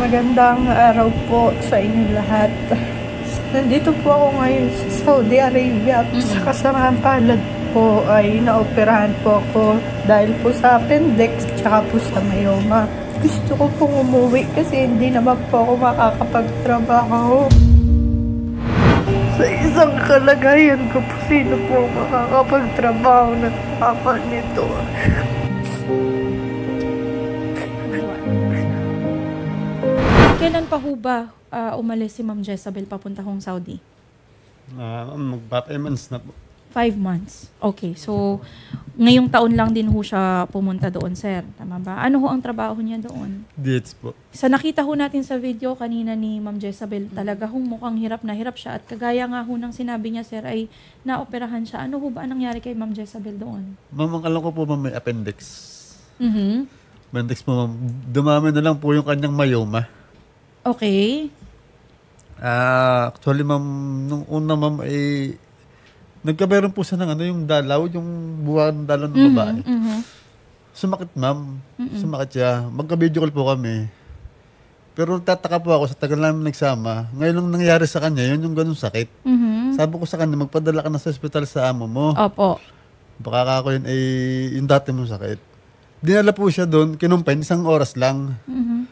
Magandang araw po sa inyo lahat. Nandito po ako ngayon sa Saudi Arabia. Sa kasamaang palad po ay naoperahan po ako dahil po sa appendix tsaka po sa myoma. Gusto ko pong umuwi kasi hindi naman po ako makakapagtrabaho. Sa isang kalagayan ko po, sino po makakapagtrabaho na tama nito? Kailan pa ho ba umalis si Ma'am Jezabel papunta hong Saudi? Mag-5 months na po. 5 months. Okay. So, ngayong taon lang din ho siya pumunta doon, sir. Tama ba? Ano ho ang trabaho niya doon? Diets po. Sa nakita ho natin sa video kanina ni Ma'am Jezabel, talaga hong mukhang hirap na hirap siya. At kagaya nga ho ng sinabi niya, sir, ay naoperahan siya. Ano ho ba ang nangyari kay Ma'am Jezabel doon? Ma'am, ang alam ko po, ma'am, may appendix. Appendix po, ma'am. Dumami na lang po yung kanyang myoma. Okay. Actually, ma'am, nung una, ma'am, ay nagkameron po siya ng yung dalaw, yung buwan dalaw ng babae. Sumakit, ma'am. Sumakit siya. Magka-video call po kami. Pero tataka po ako sa tagal namin nagsama. Ngayon lang nangyari sa kanya, yun yung ganun sakit. Sabi ko sa kanya, magpadala ka na sa ospital sa amo mo. Opo. Baka ako yun ay yung dati mong sakit. Dinala po siya doon, kinumpain, 1 oras lang.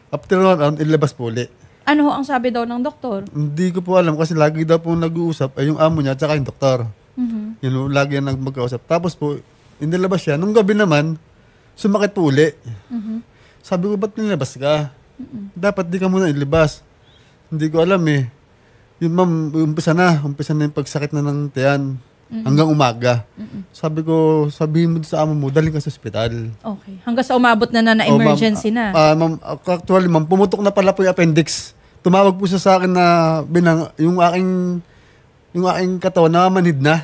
After 1 round, ilabas po ulit. Ano ho ang sabi daw ng doktor? Hindi ko po alam kasi lagi daw po nag-uusap ay yung amo niya at saka yung doktor. Yun, lagi yan magkausap. Tapos po, inilabas siya. Nung gabi naman, sumakit po uli. Sabi ko, ba't nilabas ka? Dapat di ka muna ilabas. Hindi ko alam eh. Yun ma'am, umpisa na yung pagsakit na ng tiyan. Hanggang umaga. Sabi ko, sabihin mo sa amo mo, daling ka sa ospital. Okay. Hanggang sa umabot na emergency na. Ma'am, actually ma'am, pumutok na pala po yung appendix. Tumawag po siya sa akin na yung aking katawan namamanhid na.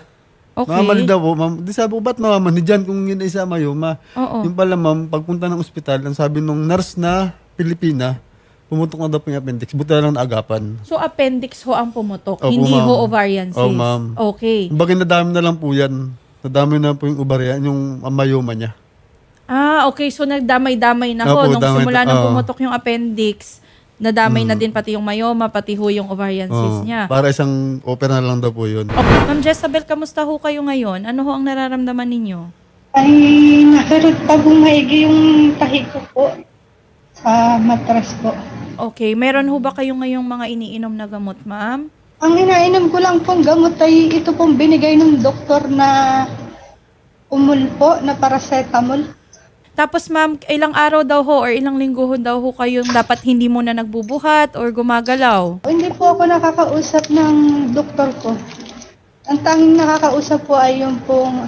Okay. Namamanhid daw po, ma'am. Di sabi ko, ba't namamanhid dyan kung yun ay sa myoma? Oo. Yung pala ma'am, pagpunta ng ospital, ang sabi nung nurse na Pilipina, pumutok na daw po yung appendix. Buti na lang naagapan. So, appendix ho ang pumutok, Opo, hindi ma'am. ho ovarian cyst. Oo, ma'am. Okay. Bagay nadami na lang po yan. Nadami na po yung ovarian, yung myoma niya. Okay. So, nagdamay-damay na ho. Opo, Nung simula nung oo. pumutok yung appendix, nadamay na din pati yung myoma, pati ho yung ovarian cyst niya. Para isang opera na lang daw po yun. Okay. Ma'am Jezabel, kamusta ho kayo ngayon? Ano ho ang nararamdaman ninyo? Ay, nakarot pa bumaigi yung tahi ko po sa matras po. Okay. Meron ho ba kayong ngayong mga iniinom na gamot, ma'am? Ang inainom ko lang pong gamot ay ito pong binigay ng doktor na umul po, na paracetamol. Tapos ma'am, ilang araw daw ho or ilang linggo ho daw ho kayong dapat hindi muna nagbubuhat or gumagalaw? Hindi po ako nakakausap ng doktor ko. Ang tanging nakakausap po ay yung pong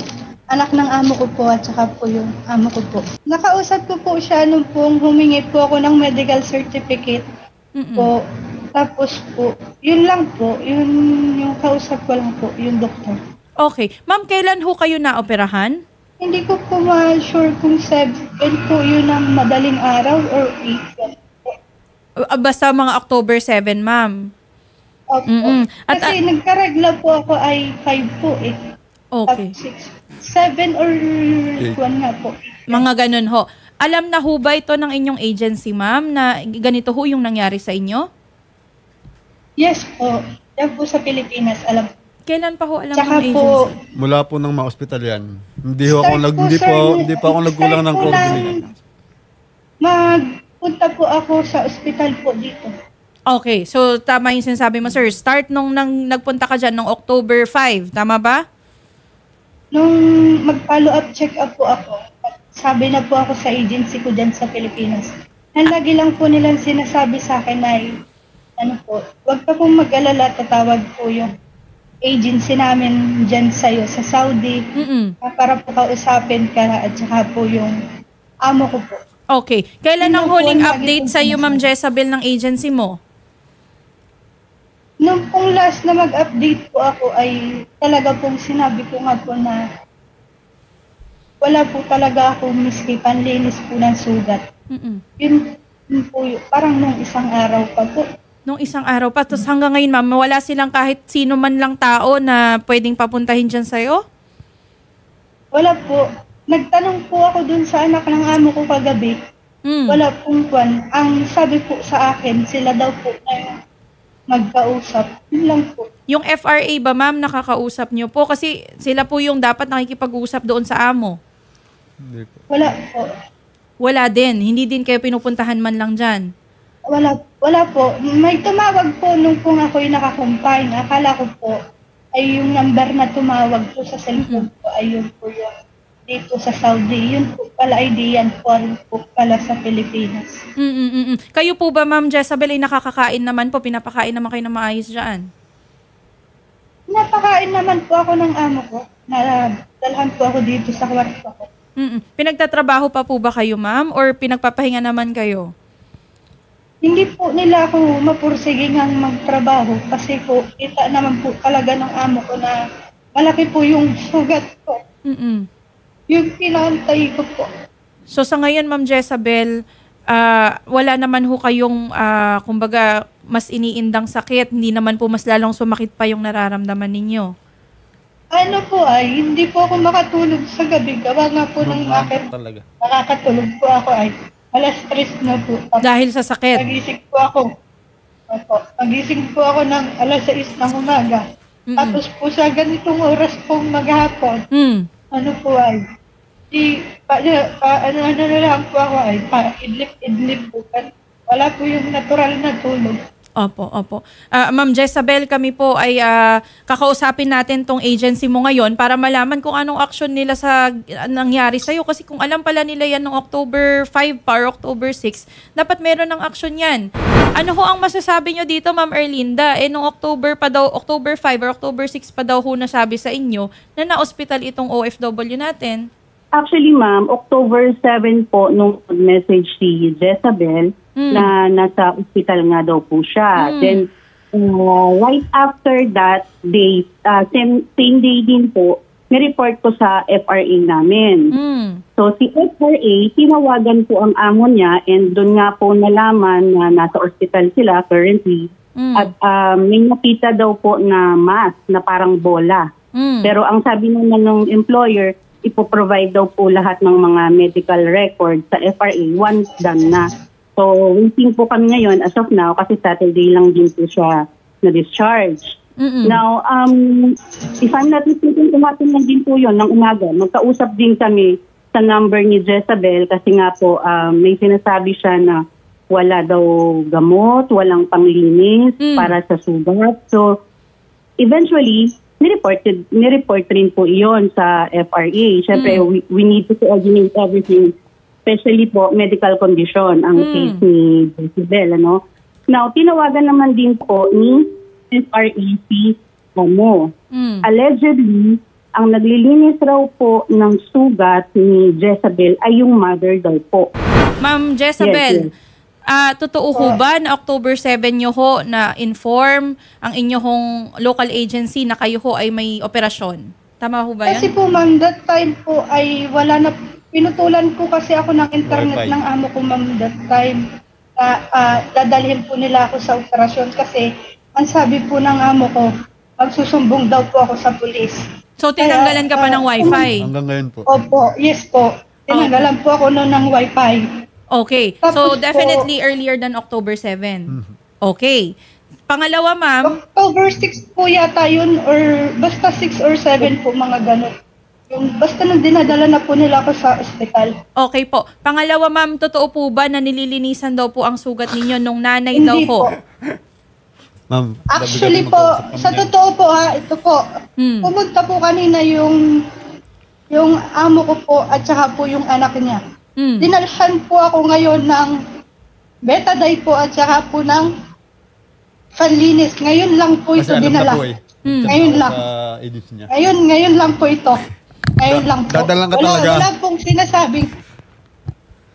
anak ng amo ko po at saka po yung amo ko po. Nakausap ko po siya nung pong humingi po ako ng medical certificate po. Tapos po, yun lang po, yun yung kausap ko lang po, yung doktor. Okay. Ma'am, kailan ho kayo naoperahan? Hindi ko po ma-sure kung 7 po yun ang madaling araw or 8. Basta mga October 7, ma'am. Opo. At, Kasi nagkaregla po ako ay 5 po eh. okay. 7 or 1 nga po. Mga ganun ho. Alam na ho ba ito ng inyong agency, ma'am, na ganito ho yung nangyari sa inyo? Yes po. Yan po sa Pilipinas, alam. Kailan pa ho alam Tsaka ng agency? po, Mula po ng mga ospital yan. Hindi pa ako nagkulang ng coordinate. Magpunta po ako sa ospital po dito. Okay. So, tama yung sinasabi mo, sir. Start nung nagpunta ka dyan, nung October 5. Tama ba? Nung mag-follow up, check up po ako, sabi na po ako sa agency ko dyan sa Pilipinas. Lagi lang po nilang sinasabi sa akin na, huwag ka pong mag-alala, tatawag po yung agency namin dyan sa'yo sa Saudi para po kausapin ka at saka po yung amo ko po. Okay. Kailan ang Yun po huling ang lagi update kong sa'yo, Ma'am sinasabi. Jezabel, ng agency mo? Nung pong last na mag-update po ako ay talaga pong sinabi ko nga po na wala po talaga akong miski panlinis po ng sugat. Yun po yun, parang nung isang araw pa po. Nung isang araw pa. Tapos hanggang ngayon, ma'am, wala silang kahit sino man lang tao na pwedeng papuntahin dyan sa'yo? Wala po. Nagtanong po ako dun sa anak ng amo ko kagabi Wala pong kwan. Ang sabi po sa akin, sila daw po na magkausap. Yun lang po. Yung FRA ba, ma'am, nakakausap niyo po? Kasi sila po yung dapat nakikipag-usap doon sa amo. Hindi po. Wala po. Wala din. Hindi din kayo pinupuntahan man lang dyan. Wala po. May tumawag po nung kung ako'y nakakumpine. Akala ko po ay yung number na tumawag po sa cellphone ko ay yun po yung dito sa Saudi. Yun po pala ay diyan po pala sa Pilipinas. Kayo po ba, Ma'am Jezabel, ay nakakakain naman po? Pinapakain naman kayo na maayos dyan? Napakain naman po ako ng amo ko. Nadalhan po ako dito sa kwarto ko. Pinagtatrabaho pa po ba kayo, ma'am? Or pinagpapahinga naman kayo? Hindi po nila ako mapursige ngang magtrabaho kasi po kita naman po talaga ng amo ko na malaki po yung sugat ko. Yung pinantay ko po. So sa ngayon, Ma'am Jezabel, wala naman ho kayong, kumbaga, mas iniindang sakit. Hindi naman po mas lalong sumakit pa yung nararamdaman ninyo. Ano po ay, hindi po ako makatulog sa gabi. Gawa nga po ng akin. Nakakatulog po ako ay alas 3 na po. Dahil sa sakit? Nagising po ako. Nagising po ako ng alas 6 ng umaga. Tapos po sa ganitong oras pong maghapon, ano po ay, ano na lang po ako ay, idlip po. Wala po yung natural na tulog. Opo. Ma'am Jezabel, kami po ay kakausapin natin tong agency mo ngayon para malaman kung anong action nila sa nangyari sa'yo. Kasi kung alam pala nila yan noong October 5 pa or October 6, dapat meron ng action yan. Ano ho ang masasabi nyo dito, Ma'am Erlinda? Noong October 5 or October 6 pa daw ho nasabi sa inyo na na-hospital itong OFW natin. Actually, ma'am, October 7 po nung message si Jezabel na nasa hospital nga daw po siya. Then, right after that day, same day din po, ni-report ko sa FRA namin. So, si FRA, tinawagan po ang amo niya and doon nga po nalaman na nasa hospital sila currently. At may nakita daw po na mask na parang bola. Pero ang sabi naman ng employer, ipoprovide daw po lahat ng mga medical records sa FRA once done na. So, waiting po kami ngayon as of now kasi Saturday lang din po siya na-discharge. Now, if I'm not mistaken, tumating lang din po yun ng umaga. Magkausap din kami sa number ni Jezabel kasi nga po may sinasabi siya na wala daw gamot, walang panglinis para sa sugat. So, eventually, ni-report rin po iyon sa FRA. Siyempre, we need to coordinate everything, especially po medical condition ang case ni Jezabel. Now, tinawagan naman din po ni FRA si Momo. Allegedly, ang naglilinis raw po ng sugat ni Jezabel ay yung mother daw po. Ma'am Jezabel, yes. Totoo ho ba na October 7 nyo ho na inform ang inyong local agency na kayo ho ay may operasyon? Tama ho ba yan? Kasi po ma'am, that time po ay wala na, pinutulan ko kasi ako ng internet ng amo ko ma'am that time. Dadalhin po nila ako sa operasyon kasi ang sabi po ng amo ko, magsusumbong daw po ako sa pulis. So tinanggalan ka pa ng wifi? Hanggang ngayon po. Opo, yes po. Tinanggalan po ako noon ng wifi. Okay. So, definitely earlier than October 7. Okay. Pangalawa, ma'am. October 6 po yata yun or basta 6 or 7 po mga ganun. Yung basta nang dinadala na po nila ako sa ospital. Okay po. Pangalawa, ma'am, totoo po ba na nililinisan daw po ang sugat ninyo nung nanay daw Hindi po? Ma'am, actually po, sa totoo po ito po. Pumunta po kanina yung amo ko po at saka po yung anak niya. Dinalhan po ako ngayon ng betadine po at saka po ng panlinis. Ngayon lang po ito dinala. Ngayon lang. Ngayon lang po ito. Ngayon lang po. Dadalang ka talaga. Wala pong sinasabing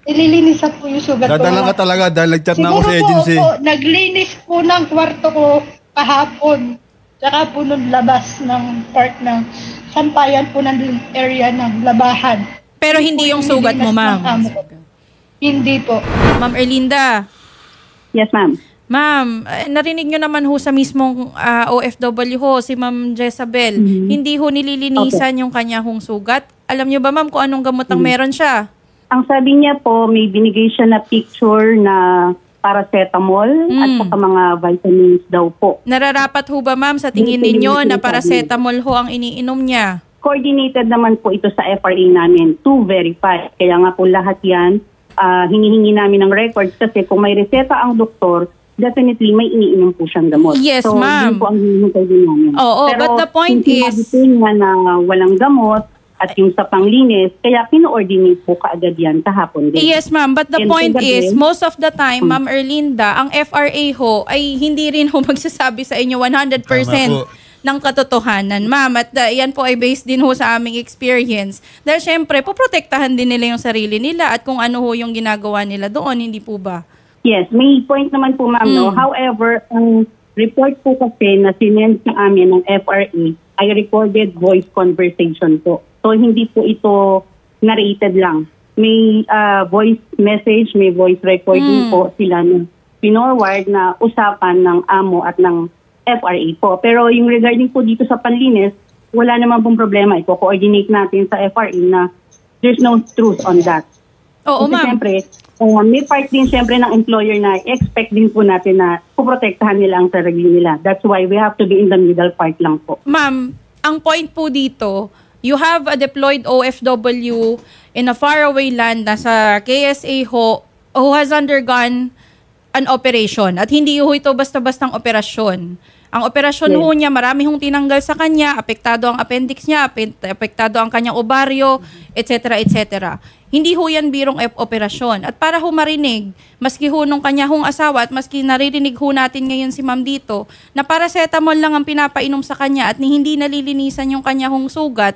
ililinis po yung sugat ko. Dadalang ka talaga dahil nag-chat na ako sa agency. Siguro po, naglinis po ng kwarto ko kahapon. Tsaka po nung labas ng part ng sampayan po ng area ng labahan. Pero hindi yung sugat mo, ma'am? Hindi po. Ma'am Erlinda. Yes, ma'am. Ma'am, narinig nyo naman ho sa mismong OFW ho, si Ma'am Jezabel. Hindi ho nililinisan yung kanya hong sugat. Alam nyo ba, ma'am, kung anong gamot ang meron siya? Ang sabi niya po, may binigay siya na picture na paracetamol at saka mga vitamins daw po. Nararapat ho ba, ma'am, sa tingin ninyo na paracetamol ho ang iniinom niya? Coordinated naman po ito sa FRA namin to verify. Kaya nga po lahat yan, hinihingi namin ng records kasi kung may reseta ang doktor, definitely may iniinom po siyang gamot. Yes, so, ma'am. yun po ang hinihintay din namin. Oo, pero but the point is... niya na walang gamot at yung sa panglinis, kaya pino-ordinate po kaagad yan kahapon din. Yes, ma'am. But the point is, most of the time, Ma'am Erlinda, ang FRA ho ay hindi rin ho magsasabi sa inyo 100% ng katotohanan, ma'am. At yan po ay based din ho sa aming experience. Dahil syempre, poprotektahan din nila yung sarili nila at kung ano ho yung ginagawa nila doon, hindi po ba? Yes, may point naman po, ma'am. No? However, ang report po kasi na sinend sa amin ng FRA ay recorded voice conversation po. So, hindi po ito narrated lang. May voice message, may voice recording po sila na pinorward na usapan ng amo at ng FRA po. Pero yung regarding po dito sa panlinis, wala naman pong problema. Iko-coordinate natin sa FRA na there's no truth on that. Oo, kasi ma'am. siyempre, may part din siyempre ng employer na expect din po natin na puprotektahan nila ang sarili nila. That's why we have to be in the middle part lang po. Ma'am, ang point po dito, you have a deployed OFW in a faraway land na sa KSA ho who has undergone an operation. At hindi ho ito basta-bastang operasyon. Ang operasyon ho niya, marami hong tinanggal sa kanya, apektado ang appendix niya, apektado ang kanyang ovaryo, etc. etc. Hindi ho yan birong operasyon. At para ho marinig, maski ho nung kanya hong asawa at maski naririnig ho natin ngayon si ma'am dito, na paracetamol lang ang pinapainom sa kanya at hindi nalilinisan yung kanya hong sugat,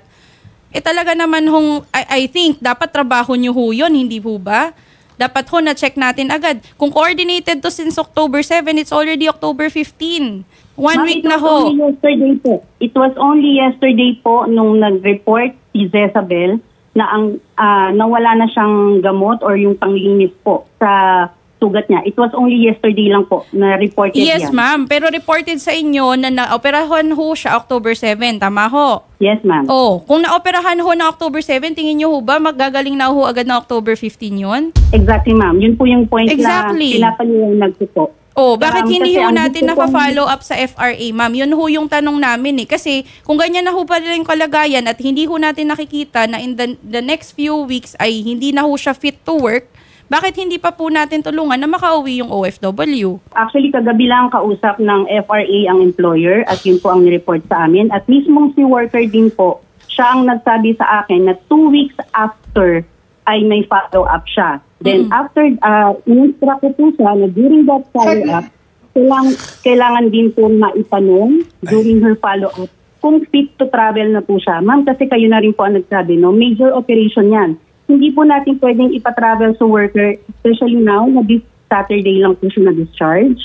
talaga naman hong, I think, dapat trabaho nyo ho yun, hindi ho ba? Dapat ho na-check natin agad. Kung coordinated to since October 7, it's already October 15. One week na ho. It was only yesterday po nung nag-report si Jezabel na nawala na siyang gamot or yung panglinis po sa sugat niya. It was only yesterday lang po na reported yan. Yes, ma'am. Pero reported sa inyo na naoperahan ho siya October 7. Tama ho? Yes, ma'am. Oh, kung naoperahan ho na October 7, tingin niyo ho ba magagaling na ho agad na October 15 yun? Exactly, ma'am. Yun po yung point na pinapaliwanag ko po. Oh, bakit hindi ho natin nafa-follow up sa FRA, ma'am? Yun ho yung tanong namin eh. Kasi kung ganyan na ho pala yung kalagayan at hindi ho natin nakikita na in the next few weeks ay hindi na ho siya fit to work, bakit hindi pa po natin tulungan na makauwi yung OFW? Actually, kagabi lang kausap ng FRA ang employer at yun po ang nireport sa amin. At mismong si worker din po, siya ang nagsabi sa akin na 2 weeks after ay may follow-up siya. Then after, in-instruct ko po siya na during that follow-up, kailangan din po maitanong during her follow-up kung fit to travel na po siya. Ma'am, kasi kayo na rin po ang nagsabi, no? Major operation yan. Hindi po natin pwedeng ipatravel sa worker, especially now na this Saturday lang po siya na-discharge.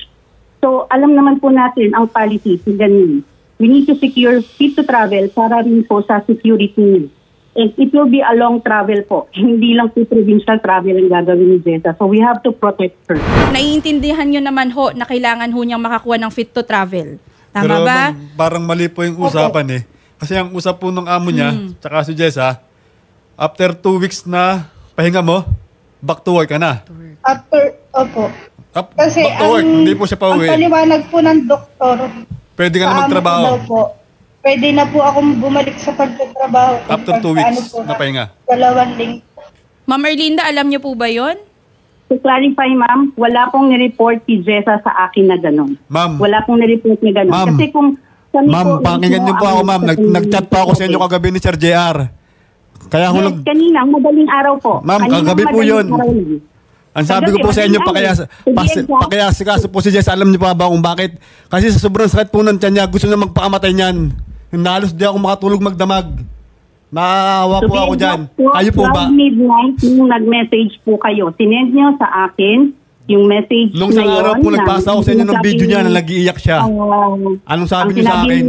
So, alam naman po natin ang policy, ganyan. We need to secure fit to travel para rin po sa security. And it will be a long travel po. Hindi lang po provincial travel ang gagawin ni Jessa. So, we have to protect her. Naiintindihan nyo naman ho na kailangan ho niyang makakuha ng fit to travel. Tama pero, ba? Parang mali po yung usapan eh. Kasi ang usap po ng amo niya, tsaka si Jessa, after 2 weeks na pahinga mo, back to work ka na. Opo. Kasi back to work, hindi po siya pauwi. Ang paliwanag po ng doktor, pwede ka na magtrabaho. Pwede na po akong bumalik sa pagtatrabaho. After 2 weeks na pahinga. 2 linggo. Ma'am Erlinda, alam niyo po ba yon? To clarify, ma'am, wala pong nireport si Jessa sa akin na gano'n. Ma'am. Wala pong nireport na gano'n. Ma'am. Kasi kung Ma'am, pakinggan niyo po ako, ma'am. Nag-chat pa ako sa inyo kagabi ni Sir JR. Kaya ako kanina, madaling araw po. Ma'am, kagabi po yun. Ang sabi ko po sa inyo, pakiyasikaso po si Jess, alam niyo pa ba kung bakit? Kasi sa sobrang sakit po ng tiyan niya, gusto niya magpakamatay niyan. Nalos di ako makatulog magdamag. Naawa po ako dyan. Kayo po ba? Midnight, nung nag-message po kayo, sinend niyo sa akin yung message nung na yun. Nung araw po, nagpasa ako sa inyo ng video niya na nag-iiyak siya. Anong sabi niyo sa akin?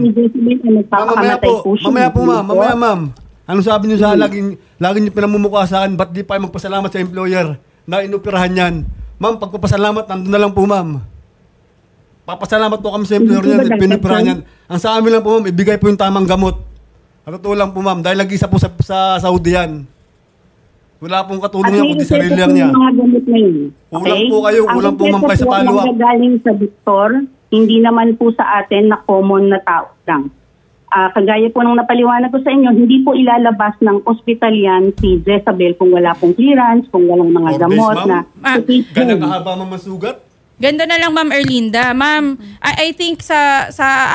Mamaya po, ma'am. Mamaya, ma'am. Anong sabi niyo sa laging niyo pinamumukha sa akin, ba't di pa magpasalamat sa employer na inoperahan yan? Ma'am, pagpapasalamat, nandun na lang po, ma'am. Papasalamat po kami sa employer niya, pinoperahan yan. Ang sa amin lang po, ma'am, ibigay po yung tamang gamot. At totoo lang po, ma'am, dahil nag-isa po sa Saudi yan. Wala pong At katulong may niya, kundi reseta sarili po lang niya. yung mga gamot na yun. Kulang po kayo, kulang po, ma'am, kayo sa Ang follow-up. reseta po nanggagaling sa doktor, hindi naman po sa atin na common na tao lang. Kagaya po nung napaliwanag ko sa inyo, hindi po ilalabas ng ospital yan si Jezabel kung wala pong clearance, kung walang mga gamot na... Ganang kahaba ma'am masugat? Ganda na lang, Ma'am Erlinda. Ma'am, I think sa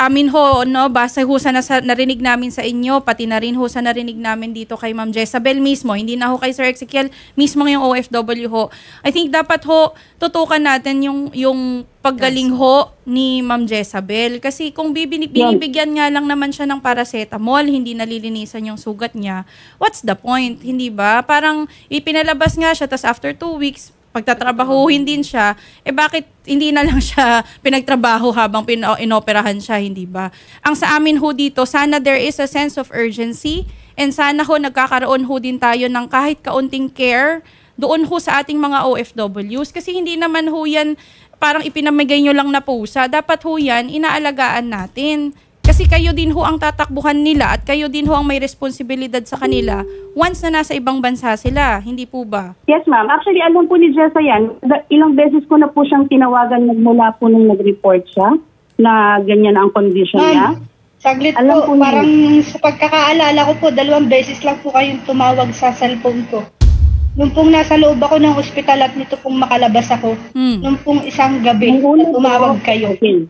amin ho, no, base ho sa narinig namin sa inyo, pati na rin ho sa narinig namin dito kay Ma'am Jezabel mismo, hindi na ho kay Sir Ezekiel, mismo yung OFW ho. I think dapat ho, tutukan natin yung paggaling ho ni Ma'am Jezabel. Kasi kung binibigyan nga lang naman siya ng paracetamol, hindi nalilinisan yung sugat niya, what's the point? Hindi ba? Parang ipinalabas nga siya, tas after 2 weeks, pagtatrabahuhin din siya, bakit hindi na lang siya pinagtrabaho habang inoperahan siya, hindi ba? Ang sa amin ho dito, sana there is a sense of urgency and sana ho nagkakaroon ho din tayo ng kahit kaunting care doon ho sa ating mga OFWs kasi hindi naman ho yan parang ipinamigay nyo lang na pusa. Dapat ho yan, inaalagaan natin. Kasi kayo din ho ang tatakbuhan nila at kayo din ho ang may responsibilidad sa kanila once na nasa ibang bansa sila. Hindi po ba? Yes, ma'am. Actually, alam po ni Jessa yan. Ilang beses ko na po siyang tinawagan mula po nung nag-report siya na ganyan ang condition niya. Saglit alam po, parang sa pagkakaalala ko po, 2 beses lang po kayong tumawag sa cellphone ko. Nung pong nasa loob ako ng ospital at nito pong makalabas ako, nung pong isang gabi, tumawag kayo. Okay.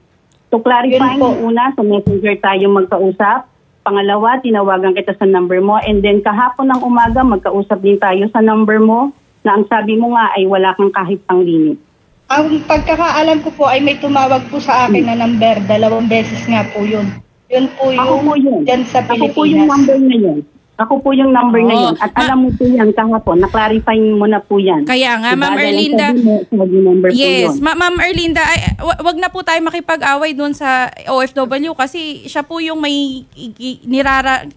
To clarify, una, sa messenger tayo magkausap. Pangalawa, tinawagan kita sa number mo. And then kahapon ng umaga, magkausap din tayo sa number mo na ang sabi mo nga ay wala kang kahit pang limit. Ang pagkakaalam ko po ay may tumawag po sa akin na number. 2 beses nga po yun. Yun po yung dyan sa Pilipinas. Ako po yung number na yun. Ako po yung number na yun. At alam mo po yan kahapon. Na-clarify mo na po yan. Kaya nga, diba? Ma'am Erlinda. Yes, Ma'am Erlinda, wag na po tayo makipag-away doon sa OFW kasi siya po yung may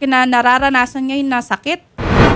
nararanasan ngayon na sakit.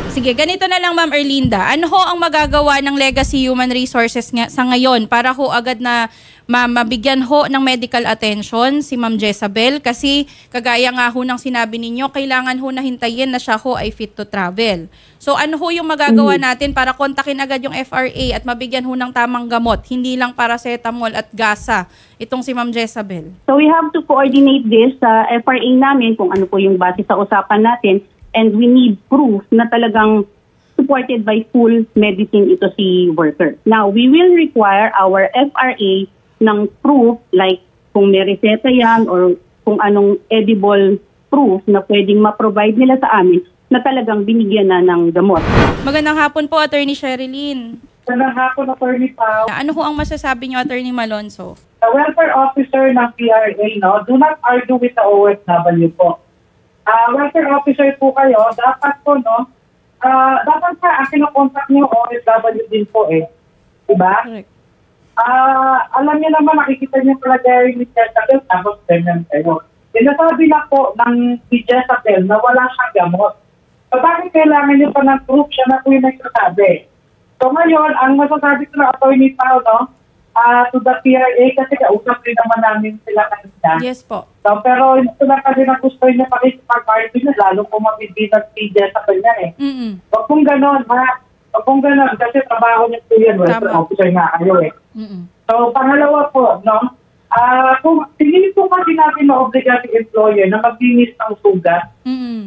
Sige, ganito na lang, Ma'am Erlinda. Ano ho ang magagawa ng Legacy Human Resources sa ngayon para ho agad na mabigyan ho ng medical attention si Ma'am Jezabel? Kasi kagaya nga ho ng sinabi ninyo, kailangan ho na hintayin na siya ho ay fit to travel. So ano ho yung magagawa natin para kontakin agad yung FRA at mabigyan ho ng tamang gamot, hindi lang paracetamol at gasa itong si Ma'am Jezabel? So we have to coordinate this sa FRA namin kung ano po yung base sa usapan natin. And we need proof na talagang supported by full medicine ito si worker. Now, we will require our FRA ng proof like kung may reseta yan or kung anong edible proof na pwedeng ma-provide nila sa amin na talagang binigyan na ng gamot. Magandang hapon po, Attorney Sherilyn. Magandang hapon, Attorney Pao. Ano ho ang masasabi niyo, Attorney Malonzo? The welfare officer ng PRA, do not argue with the OFW po. Welfare officer po kayo, dapat po, dapat sa kinokontak niyo OFW din po Diba? Correct. Alam niyo naman, nakikita niyo talaga yung Jezabel, tapos ganyan kayo. Sinasabi na po ng si Jezabel na wala siyang gamot. So, bakit kailangan niyo pa ng proof? Siya na po yung nagsasabi. So, ngayon, ang masasabi ko na Attorney Pao, to the PRA, kasi kausap rin naman namin sila kanina. Yes po. So, pero ito lang kasi na gusto niya pakisipag-argue niya, lalo kung mabibigat si Jezabel niya Huwag pong ganon, ha? Huwag pong ganon, kasi trabaho niya po yan, welfare officer nga kayo So, pangalawa po, kung tingin po kasi natin na obligating employer na maglinis ng sugat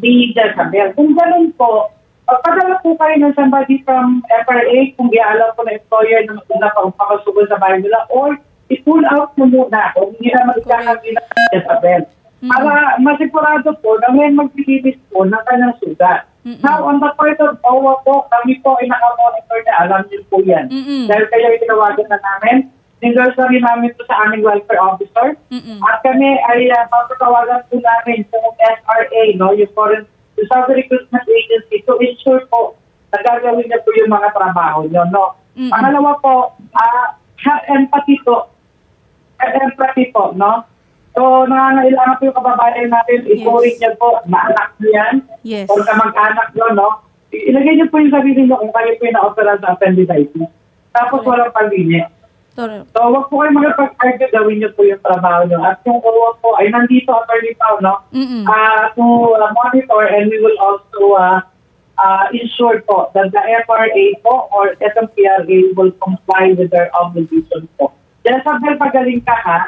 ni Jezabel. Kung ganon po, padala po kayo ng somebody from FRA kung i-allow po na employer na maganda pa upakasugod sa bahay nila or i-pull out mo muna kung hindi na magkakagin ng Jezabel. Para masigurado po na may magbibibis po ng kanyang sugat. Now, on the part of OWA po, kami po ay nakamonitor na alam niyo po yan. Dahil kayo itinawagan na namin, nindorsory namin po sa aming welfare officer. At kami ay papatawagan po namin sa SRA, yung Foreign Reserve Recruitment Agency to ensure po na gagawin na po yung mga trabaho nyo, Pangalawa po, have empathy po. So, nangangailangan po yung kababayan natin, i-forward niyo po, maanak niyo yan, o kamag-anak nyo, Ilagay niyo po yung sarili nyo kung kayo po yung na-opera sa appendicitis. Tapos walang palinya. So, wag po kayo magpag-argue, gawin niyo po yung trabaho nyo. At yung uwa po ay nandito, Attorney Pao, to monitor, and we will also ensure po that the FRA po or itong PRA will comply with their obligation po. Jezabel, pagaling ka ha.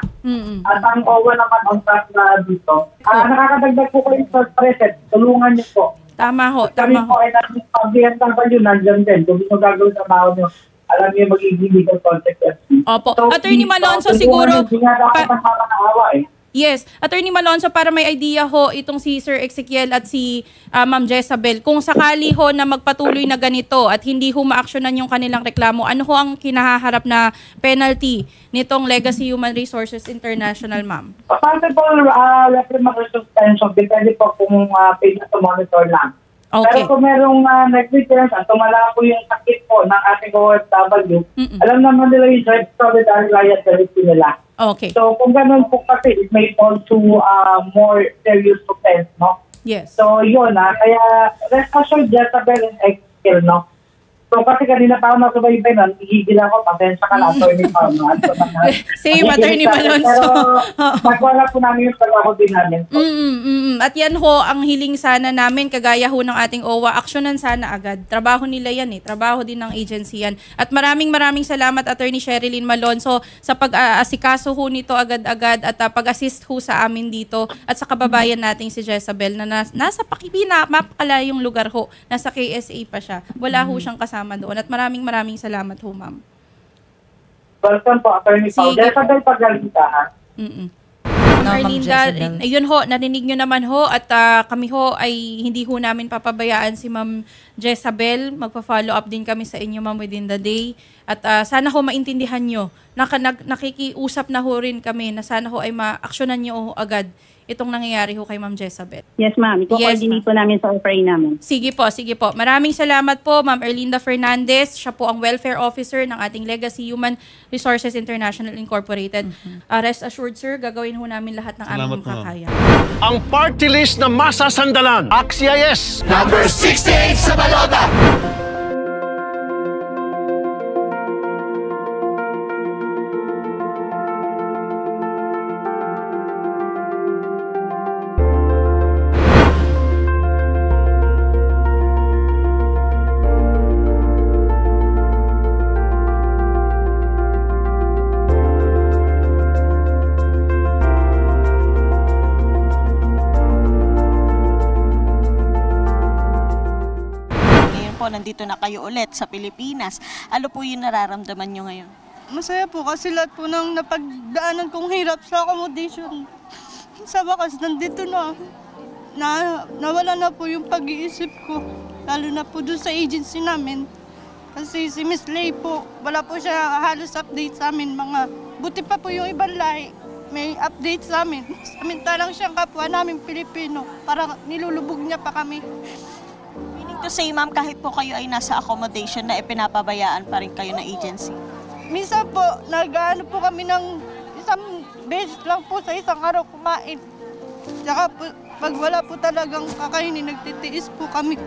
At ang OWA naman ang task na dito. Nakakadagdag po kayo sa present. Tulungan niyo po. Tama ho, Kami tama ho. po ay natin pag-BSW nandiyan din. Kung gusto gagawin sa baho niyo, alam niyo magiging legal consequences. Opo. Attorney Malonzo, siguro... Hindi nga dapat masama ng awa eh. Yes. Attorney Malonzo, para may idea ho itong si Sir Ezekiel at si Ma'am Jezabel, kung sakali ho na magpatuloy na ganito at hindi ho ma-actionan yung kanilang reklamo, ano ho ang kinahaharap na penalty nitong Legacy Human Resources International, ma'am? Possible reprimandal suspension, depende po kung pwede to monitor lang. Okay. Pero kung merong negligence at tumala po yung sakit po ng ating OFW, alam naman nila yung solidary liability nila. Okay. So kung ganun po kasi, it may fall to more serious offense, no? Yes. So yun, kaya rest assured, Jezabel and Ezekiel, no? So kasi kanina pa ako nasubaybay nun, hihigil ako, pasensya ka lang, Attorney Palma. Same, Attorney Malonzo. Pero magwala po namin yung trabaho din namin. At yan ho, ang hiling sana namin, kagaya ho ng ating OWA, aksyonan sana agad. Trabaho nila yan eh, trabaho din ng agency yan. At maraming salamat, Attorney Sherilyn Malonzo, sa pag-aasikaso ho nito agad-agad at pag-assist ho sa amin dito at sa kababayan nating si Jezabel na nasa mapakalayong lugar ho, nasa KSA pa siya. Wala ho siyang kasama doon. At maraming salamat ho, ma'am. Welcome po, Attorney Pao. Jezabel, pagaling ka, ha? Erlinda, yun ho, narinig nyo naman ho at kami ho ay hindi ho namin papabayaan si Ma'am Jezabel. Magpa-follow up din kami sa inyo, ma'am, within the day. At sana ho maintindihan nyo. Nakikiusap na ho rin kami na sana ho ay ma-aksyonan nyo ho agad itong nangyayari ho kay Ma'am Jezabel. Yes, ma'am. Iko-coordinate po namin sa FRA namin. Sige po. Maraming salamat po, Ma'am Erlinda Fernandez. Siya po ang Welfare Officer ng ating Legacy Human Resources International Incorporated. Rest assured, sir, gagawin ho namin lahat ng aming makakaya. Ang party list na masasandalan. Axia yes! Number 68 sa balota. Nandito na kayo ulit sa Pilipinas. Ano po yung nararamdaman nyo ngayon? Masaya po kasi lahat po ng napagdaanan kong hirap sa accommodation. Sa wakas, nandito na. Nawala na po yung pag-iisip ko. Lalo na po doon sa agency namin. Kasi si Miss Lay po, wala po siya halos update sa amin. Buti pa po yung ibang lahi. May update sa amin. Samantalang siyang kapwa namin Pilipino. Parang nilulubog niya pa kami. To say, ma'am, kahit po kayo ay nasa accommodation na pinapabayaan pa rin kayo ng agency? Minsan po, nag-ano po kami ng isang beses lang po sa isang araw kumain. Tsaka po, pag wala po talagang kakainin, nagtitiis po kami.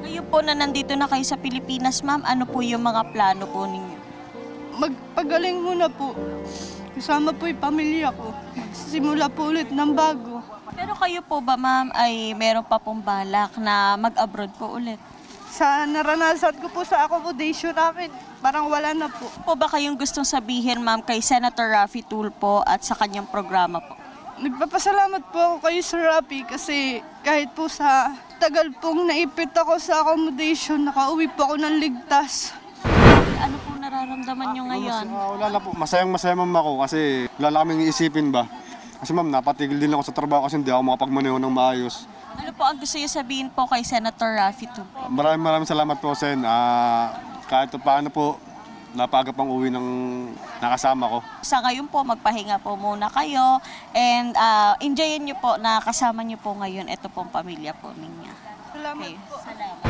Ngayon po na nandito na kayo sa Pilipinas, ma'am, ano po yung mga plano po ninyo? Magpagaling muna po. Kasama po yung pamilya ko. Simula po ulit ng bago. Pero kayo po ba, ma'am, ay meron pa pong balak na mag-abroad po ulit? Sa naranasan ko po sa accommodation namin, parang wala na po. Po ba kayong gustong sabihin, ma'am, kay Senator Raffy Tulfo at sa kanyang programa po? Nagpapasalamat po ako kay Sir Raffy kasi kahit po sa tagal pong naipit ako sa accommodation, nakauwi po ako ng ligtas. Ano po nararamdaman nyo ngayon? Wala na po. Masayang-masaya ma'am ako kasi wala kaming iisipin ba. Kasi ma'am, napatigil din ako sa trabaho kasi hindi ako makapagmaneho ng maayos. Ano po ang gusto niyo sabihin po kay Senator Raffy Tulfo? Maraming salamat po, Sen. Kahit paano po, napaga pang uwi ng nakasama ko. Sa ngayon po, magpahinga po muna kayo and enjoyin niyo po na kasama niyo po ngayon ito pong pamilya po ninyo. Salamat Okay. po. Salamat.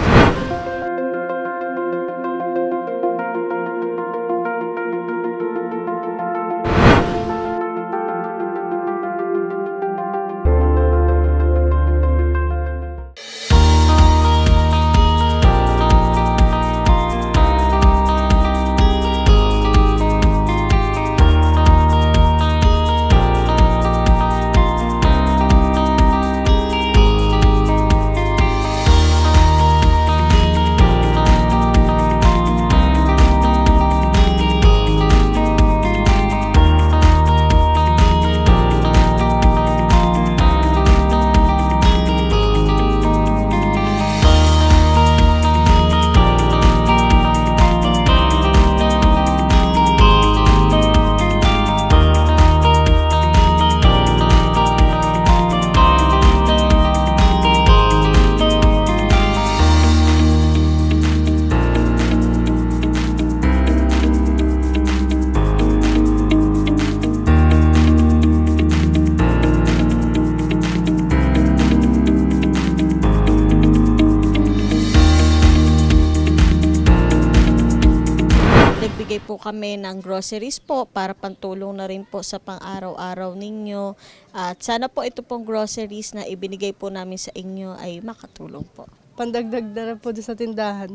nagbigay po kami ng groceries po para pantulong na rin po sa pang-araw-araw ninyo. At sana po ito pong groceries na ibinigay po namin sa inyo ay makatulong po. Pandagdag na rin po sa tindahan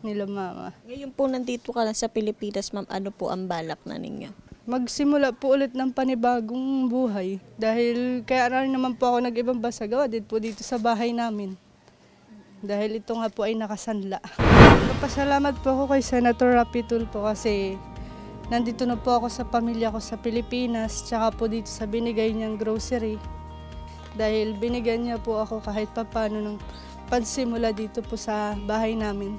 nila mama. Ngayon po nandito ka lang sa Pilipinas, ma'am, ano po ang balak na ninyo? Magsimula po ulit ng panibagong buhay. Dahil kaya rin naman po ako nag-ibang bansa, gawa din po dito sa bahay namin. Dahil ito nga po ay nakasanla. Napasalamat po ako kay Senator Rapi Tulfo kasi nandito na po ako sa pamilya ko sa Pilipinas, tsaka po dito sa binigay niyang grocery. Dahil binigyan niya po ako kahit papano ng pansimula dito po sa bahay namin.